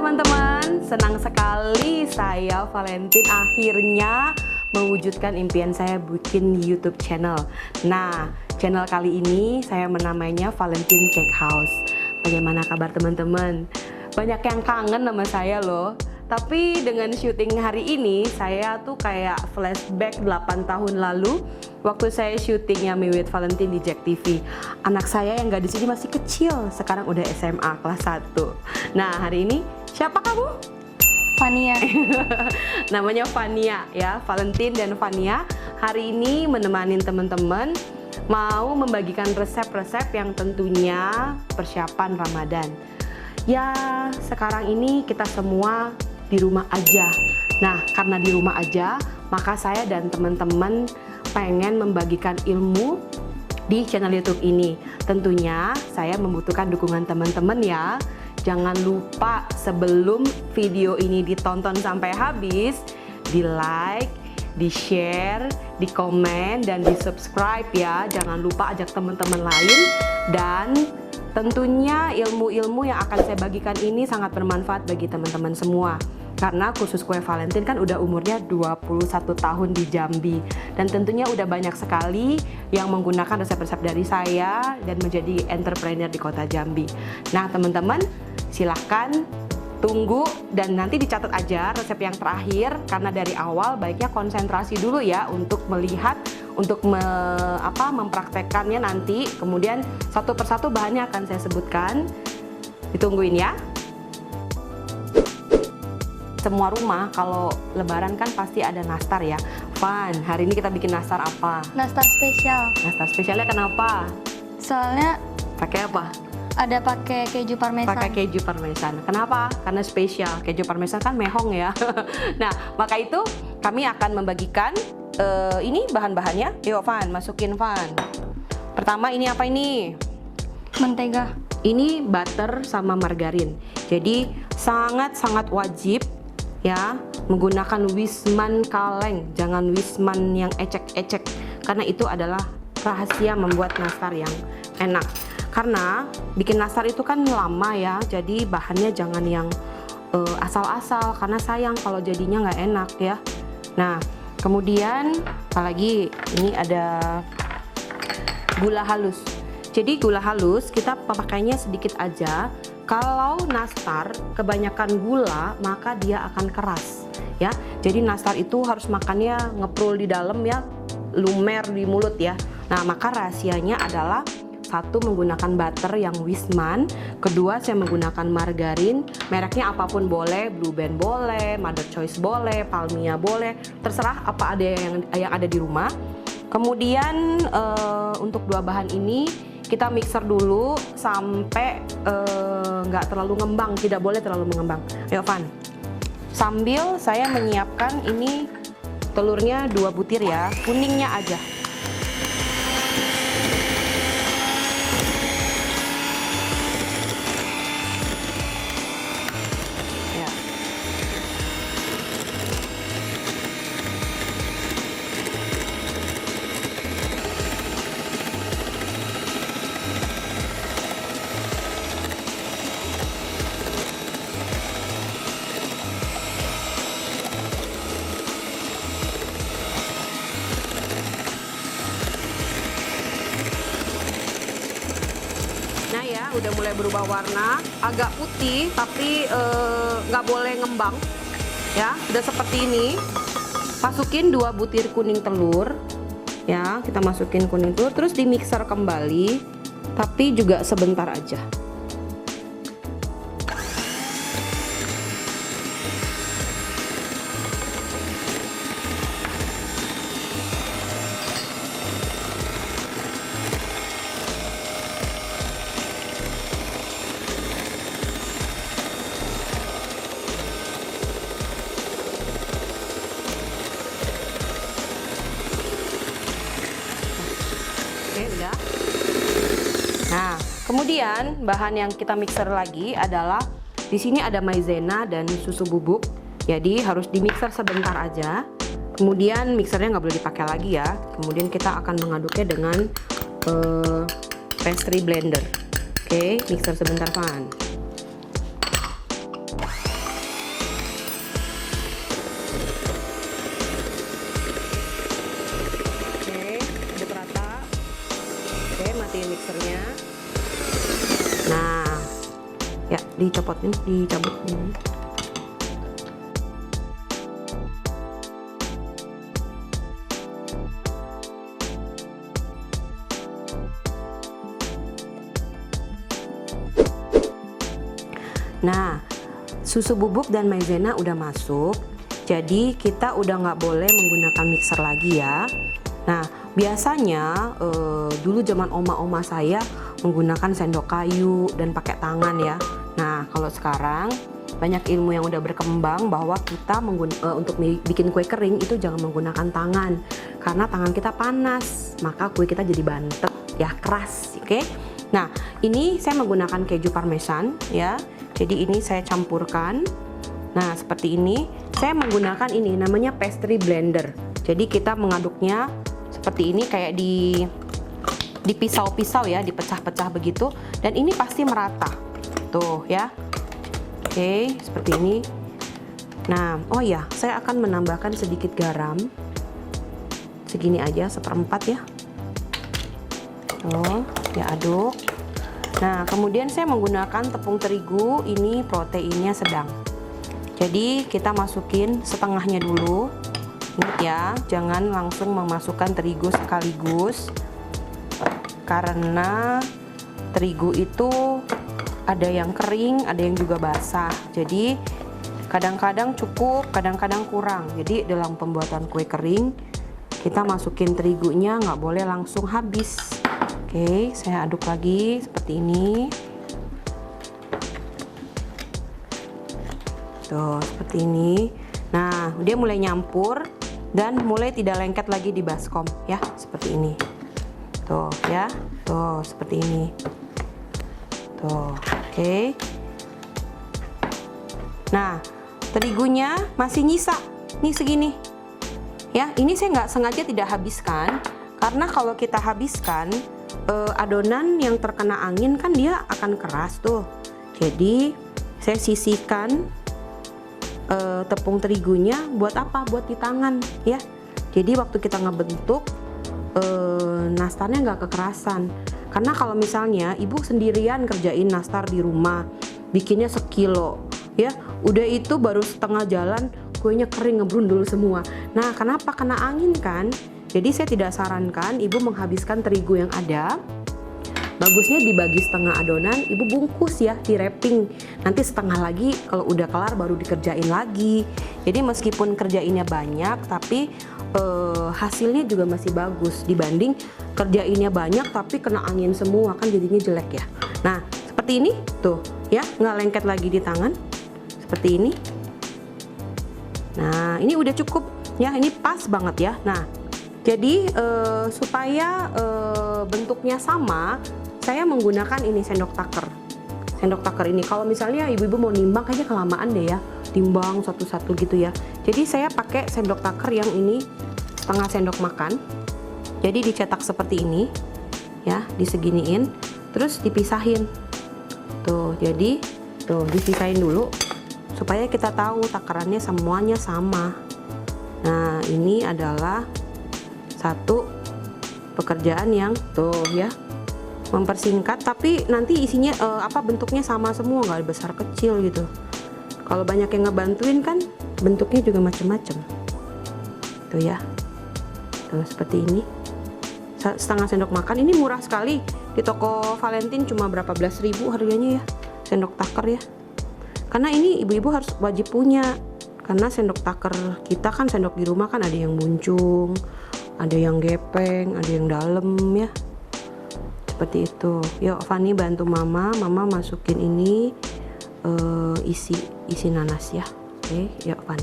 teman-teman, senang sekali saya Valentine akhirnya mewujudkan impian saya bikin YouTube channel. Nah, channel kali ini saya menamainya Valentine Cake House. Bagaimana kabar teman-teman? Banyak yang kangen sama saya loh. Tapi dengan syuting hari ini, saya tuh kayak flashback 8 tahun lalu waktu saya syutingnya Me with Valentine di Jack TV. Anak saya yang gadis ini masih kecil, sekarang udah SMA kelas 1. Nah, hari ini siapa kamu? Fania. Namanya Fania ya, Valentine dan Fania hari ini menemani teman-teman mau membagikan resep-resep yang tentunya persiapan Ramadan. Ya, sekarang ini kita semua di rumah aja. Nah, karena di rumah aja, maka saya dan teman-teman pengen membagikan ilmu di channel YouTube ini. Tentunya saya membutuhkan dukungan teman-teman ya. Jangan lupa sebelum video ini ditonton sampai habis, di like, di share, di komen, dan di subscribe ya. Jangan lupa ajak teman-teman lain, dan tentunya ilmu-ilmu yang akan saya bagikan ini sangat bermanfaat bagi teman-teman semua. Karena khusus kue Valentine kan udah umurnya 21 tahun di Jambi. Dan tentunya udah banyak sekali yang menggunakan resep-resep dari saya dan menjadi entrepreneur di kota Jambi. Nah teman-teman, silahkan tunggu dan nanti dicatat aja resep yang terakhir. Karena dari awal baiknya konsentrasi dulu ya untuk melihat, untuk mempraktekkannya nanti. Kemudian satu persatu bahannya akan saya sebutkan. Ditungguin ya. Semua rumah kalau lebaran kan pasti ada nastar ya. Van, hari ini kita bikin nastar apa? Nastar spesial. Nastar spesialnya kenapa? Soalnya Pakai apa? ada pakai keju parmesan. Pakai keju parmesan. Kenapa? Karena spesial. Keju parmesan kan mehong ya. Nah, maka itu kami akan membagikan ini bahan-bahannya. Yuk Van, masukin Van. Pertama ini apa ini? Mentega. Ini butter sama margarin. Jadi sangat-sangat wajib ya menggunakan Wisman kaleng, jangan Wisman yang ecek-ecek, karena itu adalah rahasia membuat nastar yang enak. Karena bikin nastar itu kan lama ya, jadi bahannya jangan yang asal-asal, karena sayang kalau jadinya nggak enak ya. Nah kemudian apalagi ini ada gula halus. Jadi gula halus kita pakainya sedikit aja. Kalau nastar kebanyakan gula maka dia akan keras ya. Jadi nastar itu harus makannya ngeprul di dalam ya, lumer di mulut ya. Nah maka rahasianya adalah satu, menggunakan butter yang Wisman. Kedua, saya menggunakan margarin. Mereknya apapun boleh, Blue Band boleh, Mother Choice boleh, Palmia boleh, terserah apa ada yang ada di rumah. Kemudian untuk dua bahan ini kita mixer dulu sampai nggak terlalu ngembang, tidak boleh terlalu mengembang. Ayo Van. Sambil saya menyiapkan ini telurnya 2 butir ya, kuningnya aja. Ya. Nah ya, udah mulai berubah warna, agak putih tapi nggak boleh ngembang ya. Udah seperti ini. Masukin 2 butir kuning telur ya, kita masukin kuning telur terus di mixer kembali, tapi juga sebentar aja. Oke, udah. Nah, kemudian bahan yang kita mixer lagi adalah di sini ada maizena dan susu bubuk. Jadi harus di mixer sebentar aja. Kemudian mixernya nggak boleh dipakai lagi ya. Kemudian kita akan mengaduknya dengan pastry blender. Oke, mixer sebentar Van. dicopotin, dicabut ini. Nah, susu bubuk dan maizena udah masuk, jadi kita udah nggak boleh menggunakan mixer lagi ya. Nah, biasanya dulu zaman oma-oma saya menggunakan sendok kayu dan pakai tangan ya. Nah, kalau sekarang banyak ilmu yang udah berkembang bahwa kita untuk bikin kue kering itu jangan menggunakan tangan, karena tangan kita panas, maka kue kita jadi bantet ya, keras, oke? Nah, ini saya menggunakan keju parmesan ya. Jadi ini saya campurkan. Nah, seperti ini. Saya menggunakan ini namanya pastry blender. Jadi kita mengaduknya seperti ini, kayak di pisau-pisau ya, dipecah-pecah begitu, dan ini pasti merata. Tuh ya. Oke, seperti ini. Nah, oh ya, saya akan menambahkan sedikit garam. Segini aja, 1/4 ya. Tuh, diaduk. Nah, kemudian saya menggunakan tepung terigu, ini proteinnya sedang. Jadi kita masukin setengahnya dulu. Ingat ya, jangan langsung memasukkan terigu sekaligus, karena terigu itu ada yang kering, ada yang juga basah. Jadi kadang-kadang cukup, kadang-kadang kurang. Jadi dalam pembuatan kue kering, kita masukin terigunya nggak boleh langsung habis. Oke, saya aduk lagi seperti ini. Tuh, seperti ini. Nah, dia mulai nyampur dan mulai tidak lengket lagi di baskom ya, seperti ini. Tuh ya, tuh seperti ini. Tuh, oke. Nah, terigunya masih nyisa, nih segini. Ya, ini saya nggak sengaja tidak habiskan, karena kalau kita habiskan adonan yang terkena angin kan dia akan keras tuh. Jadi saya sisihkan tepung terigunya buat apa? Buat di tangan ya. Jadi waktu kita ngebentuk nastarnya nggak kekerasan. Karena kalau misalnya ibu sendirian kerjain nastar di rumah, bikinnya sekilo ya, udah itu baru setengah jalan kuenya kering, ngebrundul semua. Nah, kenapa? Kena angin kan. Jadi saya tidak sarankan ibu menghabiskan terigu yang ada. Bagusnya dibagi setengah adonan, ibu bungkus ya, di wrapping. Nanti setengah lagi kalau udah kelar baru dikerjain lagi. Jadi meskipun kerjainnya banyak, tapi hasilnya juga masih bagus dibanding kerjainnya banyak tapi kena angin semua, kan jadinya jelek ya. Nah, seperti ini tuh ya, nggak lengket lagi di tangan. Seperti ini. Nah, ini udah cukup ya, ini pas banget ya. Nah, jadi supaya bentuknya sama, saya menggunakan ini sendok taker. Sendok taker ini, kalau misalnya ibu-ibu mau nimbang kayaknya kelamaan deh ya, timbang satu-satu gitu ya. Jadi saya pakai sendok taker yang ini setengah sendok makan. Jadi dicetak seperti ini ya, diseginiin, terus dipisahin. Tuh, jadi tuh dipisahin dulu supaya kita tahu takarannya semuanya sama. Nah, ini adalah satu pekerjaan yang tuh ya, mempersingkat, tapi nanti isinya bentuknya sama semua, nggak besar kecil gitu. Kalau banyak yang ngebantuin kan bentuknya juga macem-macem. Tuh ya, tuh seperti ini. Setengah sendok makan, ini murah sekali di toko Valentine, cuma berapa belas ribu harganya ya, sendok taker ya. Karena ini ibu-ibu harus wajib punya, karena sendok taker kita kan, sendok di rumah kan ada yang muncung, ada yang gepeng, ada yang dalam ya, seperti itu. Yuk Fani bantu mama masukin ini isi nanas ya. Oke, yuk Fan.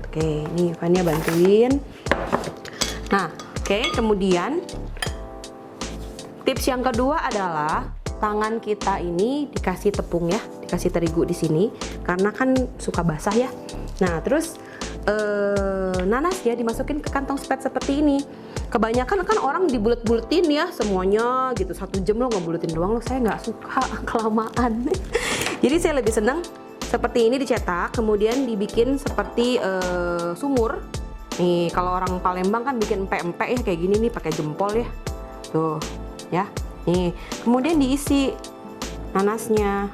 Oke, ini Fani bantuin. Nah, oke, kemudian tips yang kedua adalah tangan kita ini dikasih tepung ya, dikasih terigu di sini, karena kan suka basah ya. Nah, terus nanas ya dimasukin ke kantong spet seperti ini. Kebanyakan kan orang dibulet-buletin ya semuanya gitu, 1 jam lo ngebuletin doang, lo saya nggak suka kelamaan. Jadi saya lebih senang seperti ini dicetak, kemudian dibikin seperti sumur. Nih kalau orang Palembang kan bikin empek-empek ya kayak gini nih, pakai jempol ya. Tuh ya. Nih kemudian diisi nanasnya.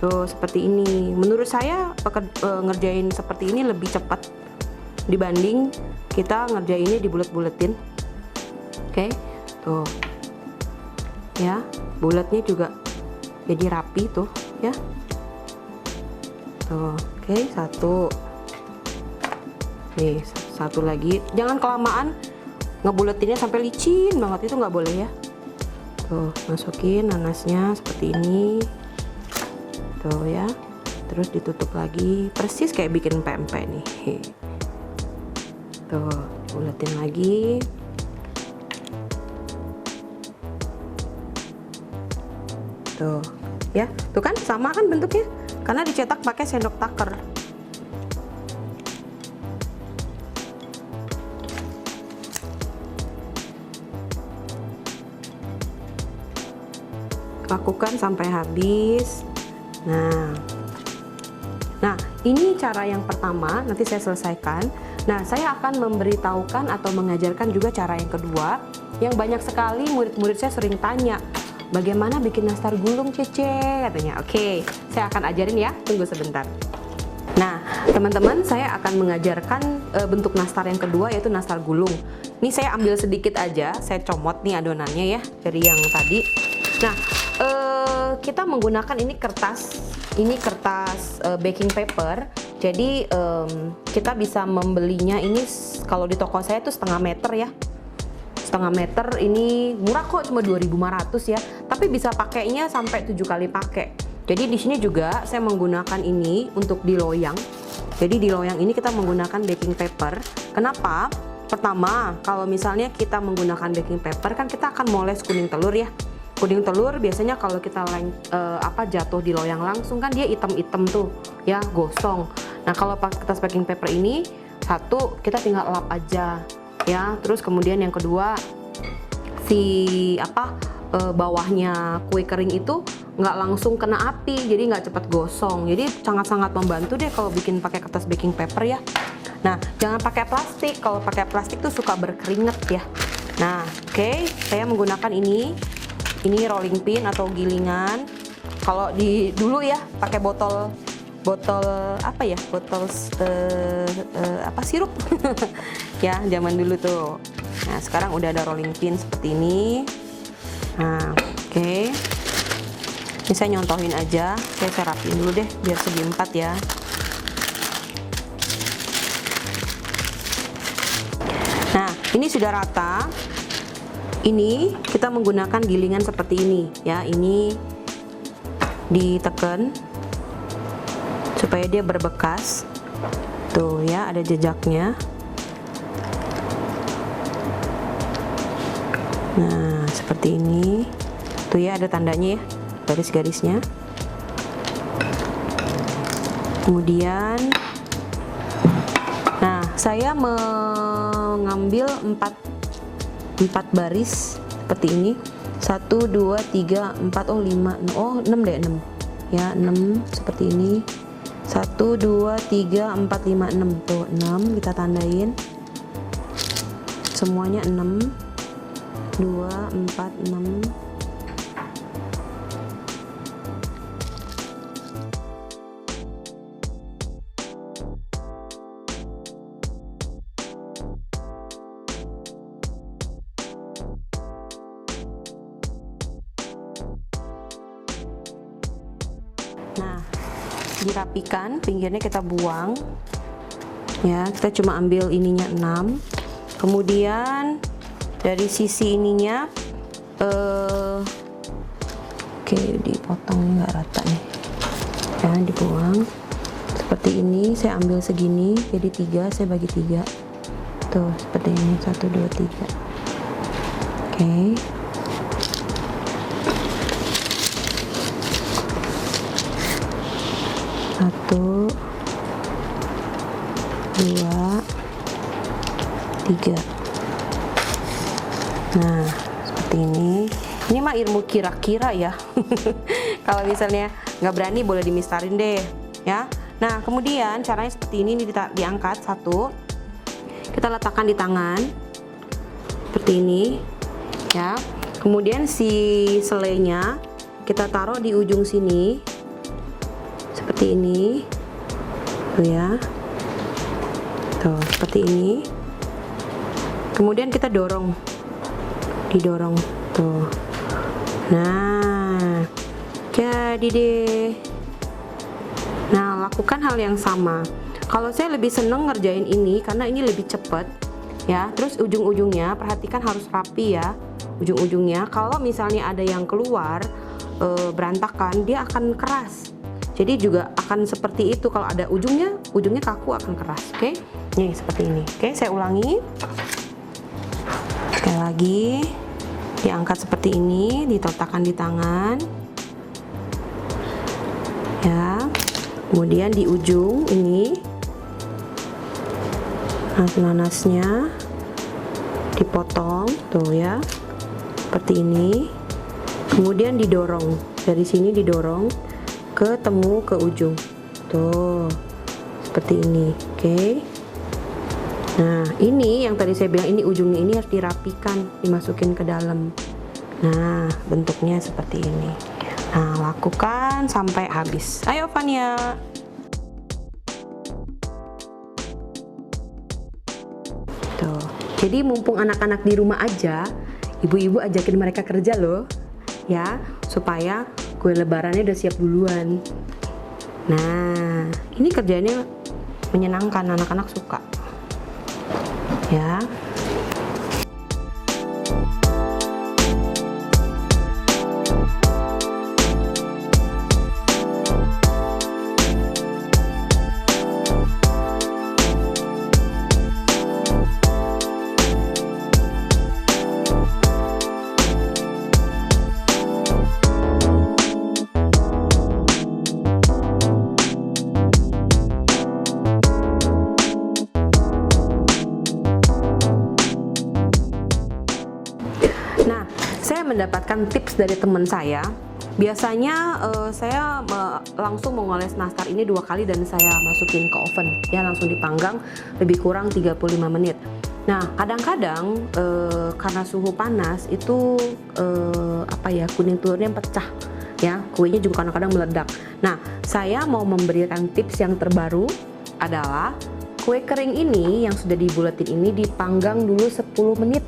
Tuh seperti ini. Menurut saya ngerjain seperti ini lebih cepat dibanding kita ngerjainnya dibulet-buletin. Oke, tuh ya, bulatnya juga jadi rapi tuh ya. Tuh, oke, satu. Nih, satu lagi. Jangan kelamaan ngebuletinnya sampai licin banget, itu nggak boleh ya. Tuh, masukin nanasnya seperti ini. Tuh ya, terus ditutup lagi, persis kayak bikin pempek nih. Tuh, buletin lagi. Tuh ya, tuh kan sama kan bentuknya, karena dicetak pakai sendok taker. Lakukan sampai habis. Nah, ini cara yang pertama, nanti saya selesaikan. Nah, saya akan memberitahukan atau mengajarkan juga cara yang kedua, yang banyak sekali murid-murid saya sering tanya, bagaimana bikin nastar gulung, Cece? Katanya. Oke, saya akan ajarin ya, tunggu sebentar. Nah, teman-teman, saya akan mengajarkan bentuk nastar yang kedua, yaitu nastar gulung. Ini saya ambil sedikit aja, saya comot nih adonannya ya, dari yang tadi. Nah, kita menggunakan ini kertas baking paper. Jadi kita bisa membelinya ini kalau di toko saya itu setengah meter ya. Setengah meter ini murah kok, cuma 2.500 ya. Tapi bisa pakainya sampai 7 kali pakai. Jadi di sini juga saya menggunakan ini untuk di loyang. Jadi di loyang ini kita menggunakan baking paper. Kenapa? Pertama, kalau misalnya kita menggunakan baking paper kan kita akan moles kuning telur ya. Kuning telur biasanya kalau kita jatuh di loyang langsung kan dia hitam-hitam tuh ya, gosong. Nah, kalau kertas baking paper ini satu kita tinggal lap aja ya. Terus kemudian yang kedua, bawahnya kue kering itu nggak langsung kena api, jadi nggak cepat gosong. Jadi sangat-sangat membantu deh kalau bikin pakai kertas baking paper ya. Nah, jangan pakai plastik. Kalau pakai plastik tuh suka berkeringat ya. Nah, oke, saya menggunakan ini rolling pin atau gilingan. Kalau dulu ya pakai botol sirup ya, zaman dulu tuh. Nah, sekarang udah ada rolling pin seperti ini. Nah, oke. Ini saya nyontohin aja, saya rapiin dulu deh biar segi 4 ya. Nah, ini sudah rata. Ini kita menggunakan gilingan seperti ini ya, ini ditekan supaya dia berbekas. Tuh ya, ada jejaknya. Nah, seperti ini. Tuh ya, ada tandanya ya, garis-garisnya. Kemudian nah, saya mengambil 4 baris seperti ini. 1 2 3 4 5 6 deh, 6 ya, 6 seperti ini. 1 2 3 4 5 6 tuh 6 kita tandain semuanya. 6 2 4 6. Nah, dirapikan, pinggirnya kita buang ya, kita cuma ambil ininya 6. Kemudian dari sisi ininya oke, dipotong nggak rata nih ya, dibuang seperti ini. Saya ambil segini jadi 3, saya bagi 3 tuh seperti ini, 1 2 3. Oke. Satu, 2, 3. Nah, seperti ini. Ini mah ilmu kira-kira ya. Kalau misalnya nggak berani boleh dimistarin deh, ya. Nah, kemudian caranya seperti ini, diangkat satu, kita letakkan di tangan seperti ini, ya. Kemudian si selainya kita taruh di ujung sini. seperti ini tuh ya, tuh seperti ini. Kemudian kita didorong tuh. Nah, jadi deh. Nah, lakukan hal yang sama. Kalau saya lebih seneng ngerjain ini karena ini lebih cepet ya. Terus ujung-ujungnya perhatikan harus rapi ya. Ujung-ujungnya kalau misalnya ada yang keluar berantakan, dia akan keras. Jadi juga akan seperti itu, kalau ada ujungnya kaku akan keras. Oke, nih seperti ini. Oke, saya ulangi sekali lagi. Diangkat seperti ini, ditotakkan di tangan ya. Kemudian di ujung ini nanas-nanasnya dipotong tuh ya, seperti ini. Kemudian didorong dari sini, didorong ketemu ke ujung tuh seperti ini. Oke, nah ini yang tadi saya bilang, ini ujungnya ini harus dirapikan, dimasukin ke dalam. Nah, bentuknya seperti ini. Nah, lakukan sampai habis. Ayo Fania. Tuh. Jadi mumpung anak-anak di rumah aja, ibu-ibu ajakin mereka kerja loh. Ya, supaya kue lebarannya udah siap duluan. Nah, ini kerjanya menyenangkan, anak-anak suka. Ya. Mendapatkan tips dari teman saya. Biasanya saya langsung mengoles nastar ini 2 kali dan saya masukin ke oven ya, langsung dipanggang lebih kurang 35 menit. Nah, kadang-kadang karena suhu panas itu kuning telurnya pecah ya, kuenya juga kadang-kadang meledak. Nah, saya mau memberikan tips yang terbaru adalah kue kering ini yang sudah dibulatin ini dipanggang dulu 10 menit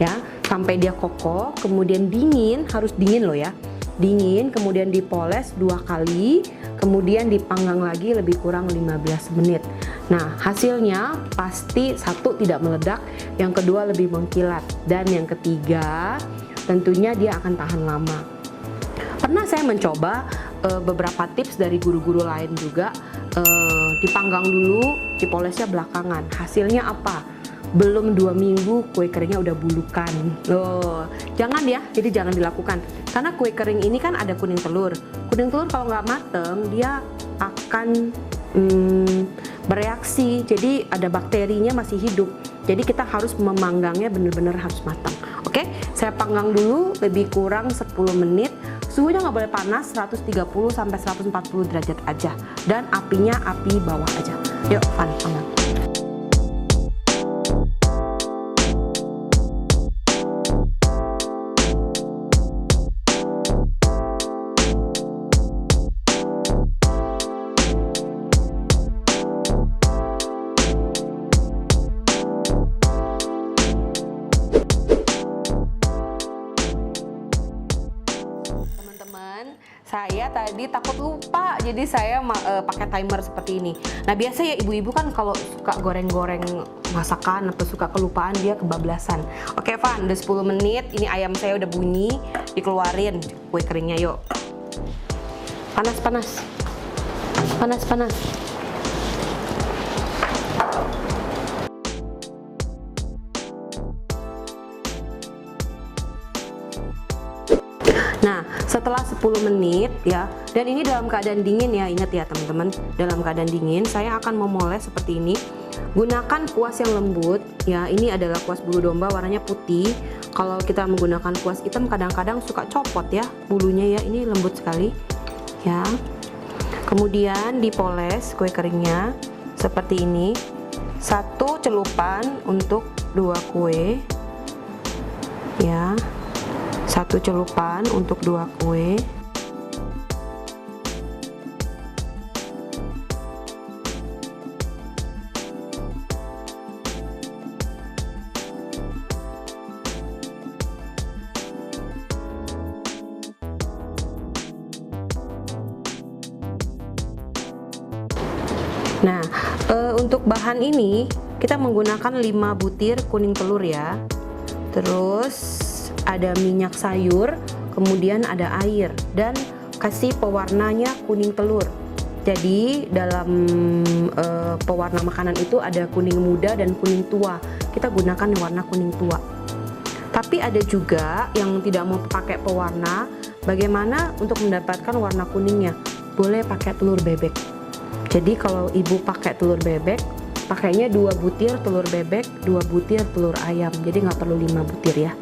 ya, sampai dia kokoh, kemudian dingin, harus dingin loh ya, dingin, kemudian dipoles 2 kali, kemudian dipanggang lagi lebih kurang 15 menit. Nah, hasilnya pasti satu tidak meledak, yang kedua lebih mengkilat, dan yang ketiga tentunya dia akan tahan lama. Pernah saya mencoba beberapa tips dari guru-guru lain juga, dipanggang dulu, dipolesnya belakangan. Hasilnya apa? Belum 2 minggu kue keringnya udah bulukan loh. Jangan ya, jadi jangan dilakukan, karena kue kering ini kan ada kuning telur kalau nggak mateng dia akan bereaksi, jadi ada bakterinya masih hidup, jadi kita harus memanggangnya bener-bener harus matang. Oke, saya panggang dulu lebih kurang 10 menit, suhunya nggak boleh panas, 130 sampai 140 derajat aja, dan apinya api bawah aja. Yuk, panggang. Saya tadi takut lupa, jadi saya pakai timer seperti ini. Nah, biasa ya ibu-ibu kan kalau suka goreng-goreng masakan atau suka kelupaan, dia kebablasan. Oke Van, udah 10 menit, ini ayam saya udah bunyi, dikeluarin kue keringnya yuk. Panas. Nah, setelah 10 menit ya, dan ini dalam keadaan dingin ya, ingat ya teman-teman, dalam keadaan dingin saya akan memoles seperti ini. Gunakan kuas yang lembut ya, ini adalah kuas bulu domba warnanya putih. Kalau kita menggunakan kuas hitam kadang-kadang suka copot ya bulunya ya, ini lembut sekali ya. Kemudian dipoles kue keringnya seperti ini, 1 celupan untuk 2 kue ya, 1 celupan untuk 2 kue. Nah, untuk bahan ini kita menggunakan 5 butir kuning telur ya. Terus ada minyak sayur, kemudian ada air dan kasih pewarnanya kuning telur. Jadi dalam pewarna makanan itu ada kuning muda dan kuning tua. Kita gunakan yang warna kuning tua. Tapi ada juga yang tidak mau pakai pewarna. Bagaimana untuk mendapatkan warna kuningnya? Boleh pakai telur bebek. Jadi kalau ibu pakai telur bebek, pakainya 2 butir telur bebek, 2 butir telur ayam. Jadi nggak perlu 5 butir ya.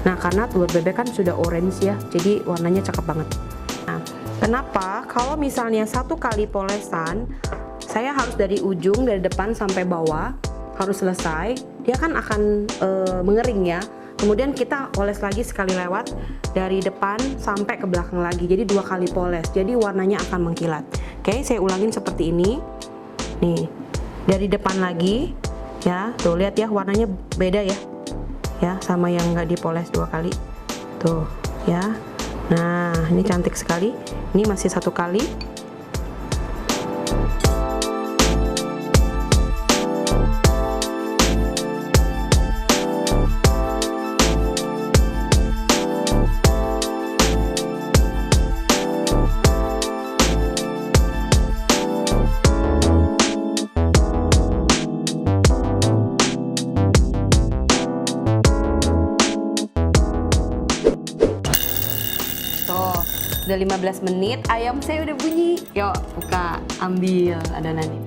Nah, karena telur bebek kan sudah orange ya, jadi warnanya cakep banget. Nah, kenapa? Kalau misalnya 1 kali polesan, saya harus dari ujung, dari depan sampai bawah, harus selesai. Dia kan akan mengering ya. Kemudian kita oles lagi sekali lewat dari depan sampai ke belakang lagi. Jadi 2 kali poles. Jadi warnanya akan mengkilat. Oke, saya ulangin seperti ini. Nih, dari depan lagi, ya. Tuh lihat ya, warnanya beda ya. Ya, sama yang nggak dipoles 2 kali. Tuh, ya. Nah, ini cantik sekali. Ini masih 1 kali. Udah 15 menit, ayam saya udah bunyi. Yuk, buka, ambil adonannya.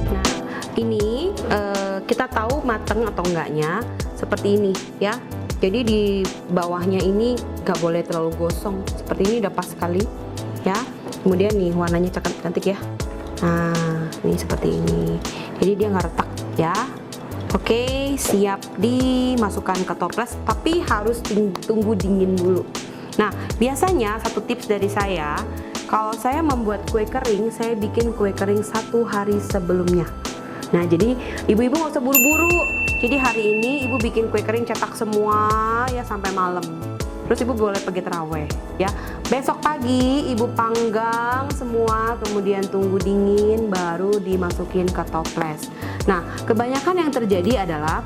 Nah, ini kita tahu mateng atau enggaknya seperti ini ya. Jadi di bawahnya ini nggak boleh terlalu gosong. Seperti ini udah pas sekali ya. Kemudian nih warnanya cantik ya. Nah, ini seperti ini. Jadi dia nggak retak ya. Oke, siap dimasukkan ke toples, tapi harus tunggu dingin dulu. Nah, biasanya satu tips dari saya, kalau saya membuat kue kering, saya bikin kue kering 1 hari sebelumnya. Nah, jadi ibu-ibu nggak usah buru-buru. Jadi hari ini ibu bikin kue kering cetak semua ya sampai malam. Terus ibu boleh pergi terawih ya. Besok pagi ibu panggang semua, kemudian tunggu dingin baru dimasukin ke toples. Nah, kebanyakan yang terjadi adalah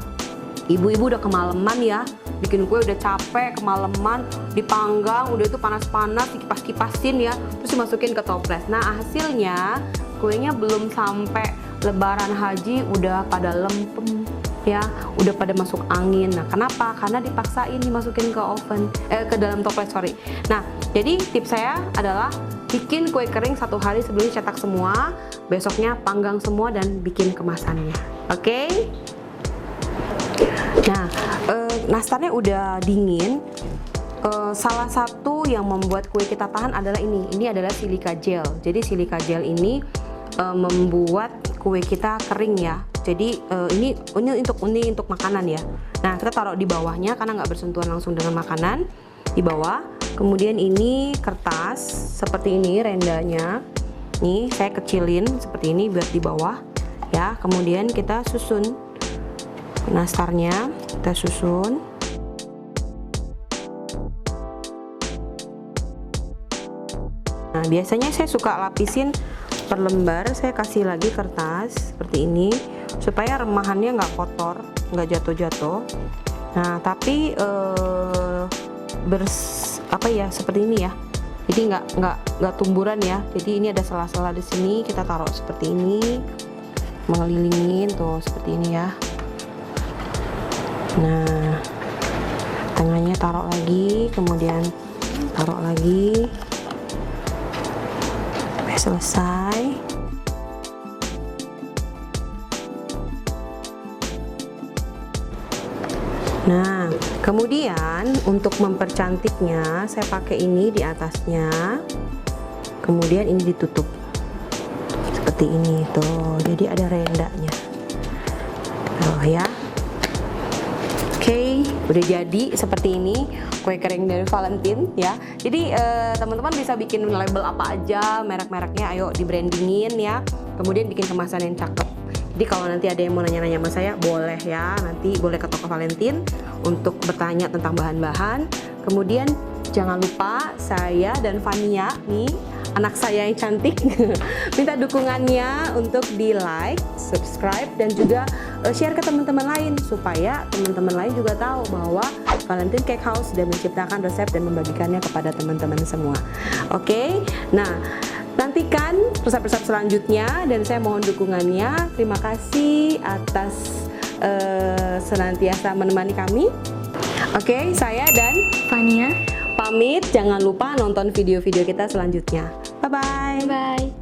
ibu-ibu udah kemalaman ya, bikin kue udah capek, kemalaman, dipanggang, udah itu panas-panas, dikipas-kipasin ya, terus dimasukin ke toples. Nah, hasilnya kuenya belum sampai lebaran haji udah pada lempem ya, udah pada masuk angin. Nah, kenapa? Karena dipaksain dimasukin ke oven, ke dalam toples, sorry. Nah, jadi tips saya adalah bikin kue kering 1 hari sebelum cetak semua, besoknya panggang semua dan bikin kemasannya. Oke? Nah, nastarnya udah dingin. Salah satu yang membuat kue kita tahan adalah ini. Ini adalah silika gel. Jadi silika gel ini membuat kue kita kering ya. Jadi ini untuk makanan ya. Nah, kita taruh di bawahnya karena nggak bersentuhan langsung dengan makanan. Di bawah. Kemudian ini kertas seperti ini rendanya. Nih saya kecilin seperti ini biar di bawah ya. Kemudian kita susun nastarnya, kita susun. Nah, biasanya saya suka lapisin per lembar. Saya kasih lagi kertas seperti ini supaya remahannya nggak kotor, nggak jatuh-jatuh. Nah, tapi seperti ini ya. Jadi nggak tumburan ya. Jadi ini ada sela-sela di sini, kita taruh seperti ini, mengelilingin tuh seperti ini ya. Nah, tengahnya taruh lagi, kemudian taruh lagi. Sampai selesai. Nah, kemudian untuk mempercantiknya saya pakai ini di atasnya, kemudian ini ditutup seperti ini tuh, jadi ada rendanya. Oh ya, oke, udah jadi seperti ini kue kering dari Valentine ya. Jadi teman-teman bisa bikin label apa aja, merek-mereknya, ayo di brandingin ya. Kemudian bikin kemasan yang cakep. Jadi kalau nanti ada yang mau nanya-nanya sama saya, boleh ya, nanti boleh ke toko Valentine untuk bertanya tentang bahan-bahan. Kemudian jangan lupa saya dan Fania nih, anak saya yang cantik, minta dukungannya untuk di like, subscribe, dan juga share ke teman-teman lain supaya teman-teman lain juga tahu bahwa Valentine Cake House sudah menciptakan resep dan membagikannya kepada teman-teman semua. Oke, nah nantikan resep-resep selanjutnya dan saya mohon dukungannya. Terima kasih atas senantiasa menemani kami. Oke, saya dan Fania. pamit. Jangan lupa nonton video-video kita selanjutnya. Bye-bye. Bye.